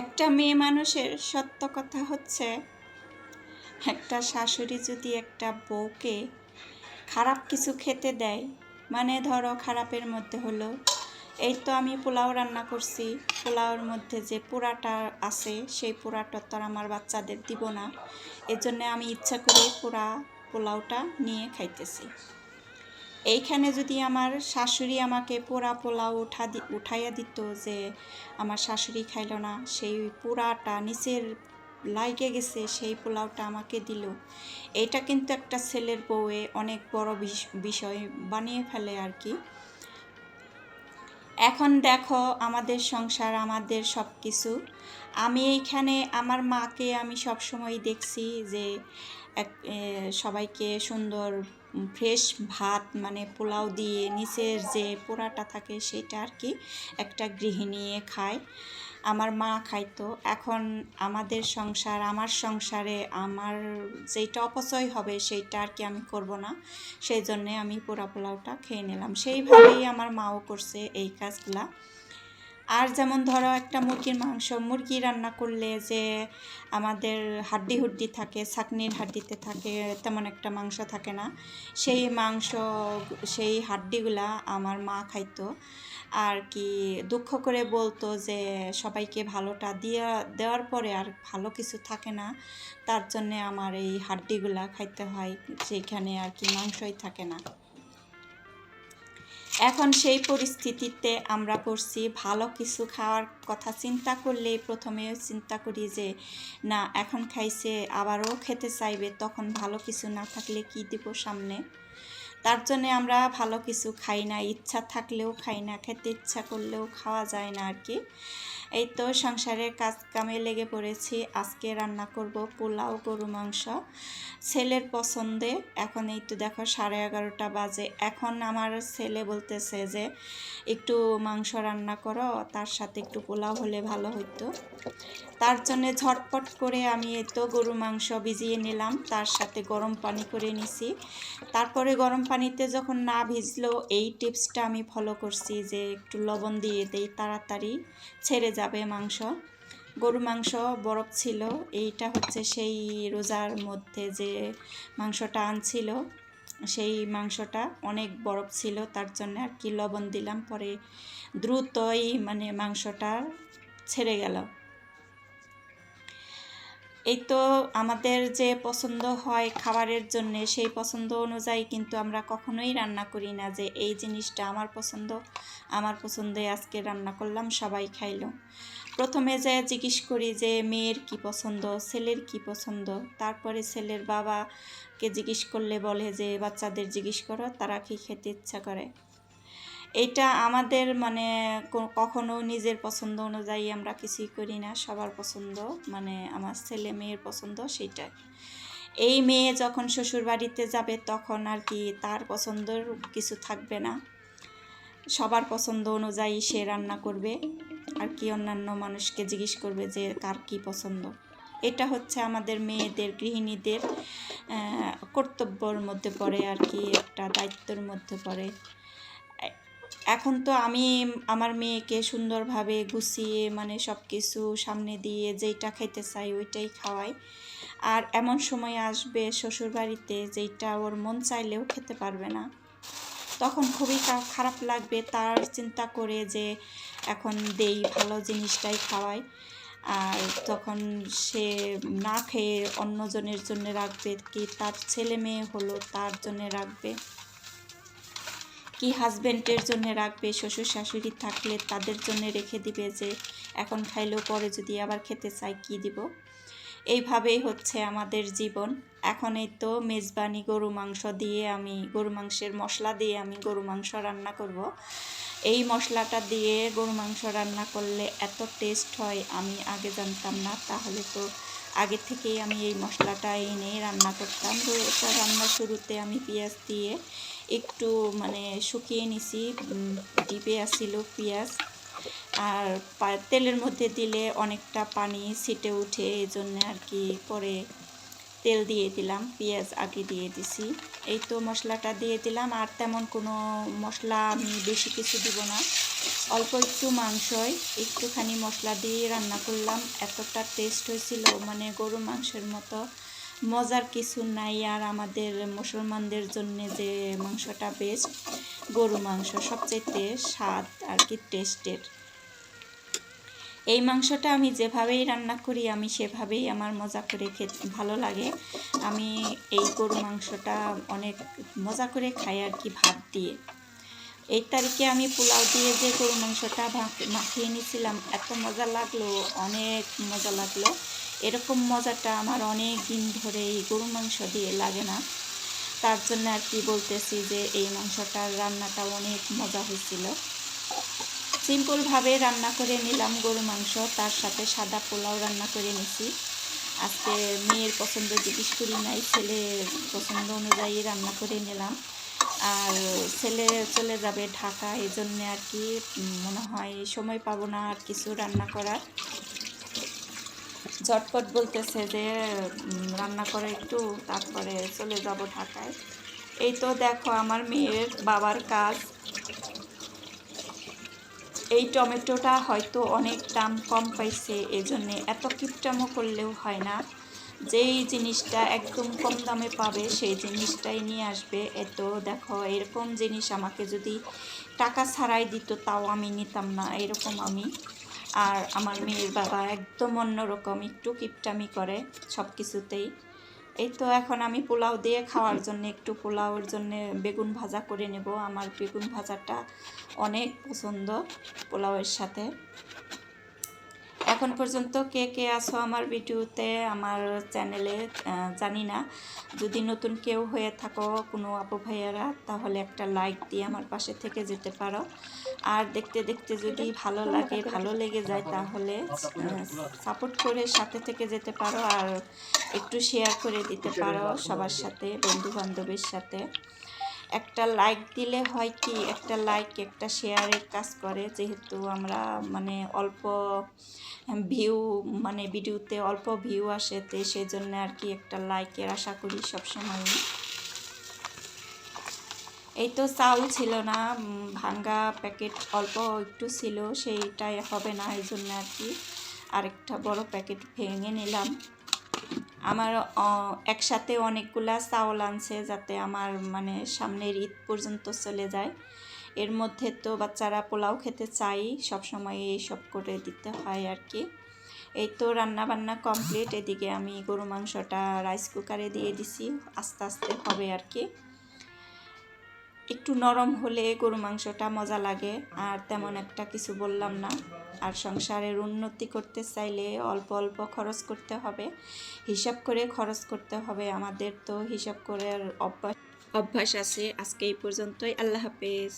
একটা মেয়ে মানুষের সত্য কথা হচ্ছে, একটা শাশুড়ি যদি একটা বউকে খারাপ কিছু খেতে দেয়, মানে ধরো খারাপের মধ্যে হলো, এই তো আমি পোলাও রান্না করছি, পোলাওর মধ্যে যে পোড়াটা আছে সেই পোড়াটা তো আর আমার বাচ্চাদের দিব না, এজন্য আমি ইচ্ছা করে পোলাওটা নিয়ে খাইতেছি। এইখানে যদি আমার শাশুড়ি আমাকে পোড়া পোলাও উঠাইয়া দিত, যে আমার শাশুড়ি খাইল না, সেই পোড়াটা নিচের লাইগে গেছে, সেই পোলাওটা আমাকে দিল, এটা কিন্তু একটা ছেলের বউয়ে অনেক বড় বিষয় বানিয়ে ফেলে আর কি। এখন দেখো আমাদের সংসার, আমাদের সব কিছু, আমি এইখানে আমার মাকে আমি সবসময় দেখছি যে সবাইকে সুন্দর ফ্রেশ ভাত মানে পোলাও দিয়ে নিচের যে পোড়াটা থাকে সেটা আর কি একটা গৃহিণী খায়, আমার মা খাইতো। এখন আমাদের সংসার, আমার সংসারে আমার যেটা অপচয় হবে সেইটা আর কি আমি করব না, সেই জন্যে আমি পোড়া পোলাওটা খেয়ে নিলাম। সেইভাবেই আমার মাও করছে এই কাজগুলা। আর যেমন ধরো একটা মুরগির মাংস, মুরগি রান্না করলে যে আমাদের হাড্ডি হুড্ডি থাকে, ছাকনির হাড্ডিতে থাকে, তেমন একটা মাংস থাকে না, সেই মাংস সেই হাড্ডিগুলা আমার মা খাইতো আর কি। দুঃখ করে বলতো যে সবাইকে ভালোটা দেওয়ার পরে আর ভালো কিছু থাকে না, তার জন্যে আমার এই হাড্ডিগুলা খাইতে হয়, সেইখানে আর কি মাংসই থাকে না। এখন সেই পরিস্থিতিতে আমরা পড়ছি, ভালো কিছু খাওয়ার কথা চিন্তা করলেই প্রথমে চিন্তা করি যে না এখন খাইছে আবারও খেতে চাইবে, তখন ভালো কিছু না থাকলে কি দিব সামনে, তার জন্যে আমরা ভালো কিছু খাই না, ইচ্ছা থাকলেও খাই না, খেতে ইচ্ছা করলেও খাওয়া যায় না আর কি। এই তো সংসারের কাজ কামে লেগে পড়েছি। আজকে রান্না করব পোলাও, গরু মাংস, ছেলের পছন্দে। এখন এই তো দেখো 11:30 বাজে, এখন আমার ছেলে বলতেছে যে একটু মাংস রান্না করো, তার সাথে একটু পোলাও হলে ভালো হতো। তার জন্যে ঝটপট করে আমি এই তো গরু মাংস ভিজিয়ে নিলাম, তার সাথে গরম পানি করে নিছি। তারপরে গরম পানিতে যখন না ভিজলো, এই টিপসটা আমি ফলো করছি যে একটু লবণ দিয়ে দেই, তাড়াতাড়ি ছেড়ে যাবে মাংস। গরু মাংস বরফ ছিল, এইটা হচ্ছে সেই রোজার মধ্যে যে মাংসটা আনছিল, সেই মাংসটা অনেক বরফ ছিল, তার জন্য আর কি লবণ দিলাম, পরে দ্রুতই মানে মাংসটা ছেড়ে গেল। এই তো আমাদের যে পছন্দ হয় খাবারের জন্য, সেই পছন্দ অনুযায়ী কিন্তু আমরা কখনোই রান্না করি না যে এই জিনিসটা আমার পছন্দে আজকে রান্না করলাম, সবাই খাইলো। প্রথমে যে জিজ্ঞেস করি যে মেয়ের কি পছন্দ, ছেলের কি পছন্দ, তারপরে ছেলের বাবাকে জিজ্ঞেস করলে বলে যে বাচ্চাদের জিজ্ঞেস করো তারা কি খেতে ইচ্ছা করে। এটা আমাদের মানে কখনো নিজের পছন্দ অনুযায়ী আমরা কিছুই করি না, সবার পছন্দ মানে আমার ছেলে মেয়ের পছন্দ সেইটা। এই মেয়ে যখন শ্বশুর বাড়িতে যাবে তখন আর কি তার পছন্দর কিছু থাকবে না, সবার পছন্দ অনুযায়ী সে রান্না করবে আর কি, অন্যান্য মানুষকে জিজ্ঞেস করবে যে কার কি পছন্দ। এটা হচ্ছে আমাদের মেয়েদের, গৃহিণীদের কর্তব্যর মধ্যে পড়ে আর কি, একটা দায়িত্বের মধ্যে পড়ে। এখন তো আমি আমার মেয়েকে সুন্দরভাবে গুছিয়ে মানে সব কিছু সামনে দিয়ে যেইটা খেতে চাই ওইটাই খাওয়াই। আর এমন সময় আসবে শ্বশুরবাড়িতে যেইটা ওর মন চাইলেও খেতে পারবে না, তখন খুবই খারাপ লাগবে, তার চিন্তা করে যে এখন দেই ভালো জিনিসটাই খাওয়াই। আর তখন সে না খেয়ে অন্যজনের জন্য রাখবে, কি তার ছেলে মেয়ে হলো তার জন্য রাখবে, কি হাজব্যান্ডের জন্য রাখবে, শ্বশুর শাশুড়ি থাকলে তাদের জন্য রেখে দিবে যে এখন খাইলেও পরে যদি আবার খেতে চাই কি দিব। এইভাবেই হচ্ছে আমাদের জীবন। এখন এই তো মেজবানি গরু মাংস দিয়ে, আমি গরু মাংসের মশলা দিয়ে আমি গরু মাংস রান্না করব। এই মশলাটা দিয়ে গরু মাংস রান্না করলে এত টেস্ট হয় আমি আগে জানতাম না, তাহলে তো আগে থেকেই আমি এই মশলাটা এনে রান্না করতাম। তো এটা রান্না শুরুতে আমি পেঁয়াজ দিয়ে একটু মানে শুকিয়ে নিছি, ডিপে আসছিল পেঁয়াজ, আর তেলের মধ্যে দিলে অনেকটা পানি ছিটে উঠে, এই জন্য আর কি পরে তেল দিয়ে দিলাম, পেঁয়াজ আগে দিয়ে দিছি। এই তো মশলাটা দিয়ে দিলাম, আর তেমন কোনো মশলা আমি বেশি কিছু দিব না, অল্প একটু মাংসয় একটুখানি মশলা দিয়ে রান্না করলাম, এতটা টেস্ট হয়েছিল, মানে গরু মাংসের মতো মজার কিছু নাই। আর আমাদের মুসলমানদের জন্য যে মাংসটা বেস্ট, গরু মাংস সবচেয়ে স্বাদ আর কি টেস্টের। এই মাংসটা আমি যেভাবেই রান্না করি আমি সেভাবেই আমার মজা করে খেতে ভালো লাগে। আমি এই গরু মাংসটা অনেক মজা করে খাই আর কি ভাত দিয়ে। এই তারিখে আমি পোলাও দিয়ে যে গরু মাংসটা মাখিয়ে নিয়েছিলাম, এত মজা লাগলো, অনেক মজা লাগলো। এরকম মজাটা আমার অনেক দিন ধরে এই গরু মাংস দিয়ে লাগে না। তার জন্য আর কি বলতেছি যে এই মাংসটার রান্নাটা অনেক মজা হয়েছিল। সিম্পলভাবে রান্না করে নিলাম গরু মাংস, তার সাথে সাদা পোলাও রান্না করে নিছি। আজকে মেয়ের পছন্দ জিজ্ঞেস করি নাই, ছেলের পছন্দ অনুযায়ী রান্না করে নিলাম। আর ছেলে চলে যাবে ঢাকা, এই জন্যে আর কি মনে হয় সময় পাবো না আর কিছু রান্না করার। ঝটপট বলতেছে যে রান্না করে একটু, তারপরে চলে যাব ঢাকায়। এই তো দেখো আমার মেয়ের বাবার কাজ। এই টমেটোটা হয়তো অনেক দাম কম পাইছে, এজন্যে এত কিপটামো করলেও হয় না। যেই জিনিসটা একদম কম দামে পাবে সেই জিনিসটাই নিয়ে আসবে। এত দেখো এরকম জিনিস আমাকে যদি টাকা ছাড়াই দিত তাও আমি নিতাম না, এরকম আমি। আর আমার মেয়ের বাবা একদম অন্যরকম, একটু কিপটামি করে সব কিছুতেই। এই তো এখন আমি পোলাও দিয়ে খাওয়ার জন্য একটু পোলাওর জন্য বেগুন ভাজা করে নেব। আমার বেগুন ভাজাটা অনেক পছন্দ পোলাওয়ের সাথে। এখন পর্যন্ত কে কে আছো আমার ভিডিওতে, আমার চ্যানেলে, জানি না। যদি নতুন কেউ হয়ে থাকো কোনো আপু ভাইয়ারা, তাহলে একটা লাইক দিয়ে আমার পাশে থেকে যেতে পারো। আর দেখতে দেখতে যদি ভালো লেগে যায় তাহলে সাপোর্ট করে সাথে থেকে যেতে পারো। আর একটু শেয়ার করে দিতে পারো সবার সাথে, বন্ধু বান্ধবের সাথে। একটা লাইক দিলে হয় কি, একটা লাইক একটা শেয়ারের কাজ করে। যেহেতু আমরা মানে অল্প ভিউ, মানে ভিডিওতে অল্প ভিউ আসে, তো সেই জন্য আর কি একটা লাইকের আশা করি সবসময়। এই তো চাউল ছিল না, ভাঙ্গা প্যাকেট অল্প একটু ছিল, সেইটাই হবে না, এই জন্য আর কি আরেকটা বড় প্যাকেট ভেঙে নিলাম। আমার একসাথে অনেকগুলা চাউল আনছে, যাতে আমার মানে সামনের ঈদ পর্যন্ত চলে যায়। এর মধ্যে তো বাচ্চারা পোলাও খেতে চাই, সবসময় এইসব করে দিতে হয় আর কি। এই তো রান্না বান্না কমপ্লিট। এদিকে আমি গরু মাংসটা রাইস কুকারে দিয়ে দিছি, আস্তে আস্তে হবে আর কি। একটু নরম হলে গরু মাংসটা মজা লাগে। আর তেমন একটা কিছু বললাম না। আর সংসারের উন্নতি করতে চাইলে অল্প অল্প খরচ করতে হবে, হিসাব করে খরচ করতে হবে। আমাদের তো হিসাব করে অভ্যাস আছে। আজকে এই পর্যন্তই, আল্লাহ হাফেজ।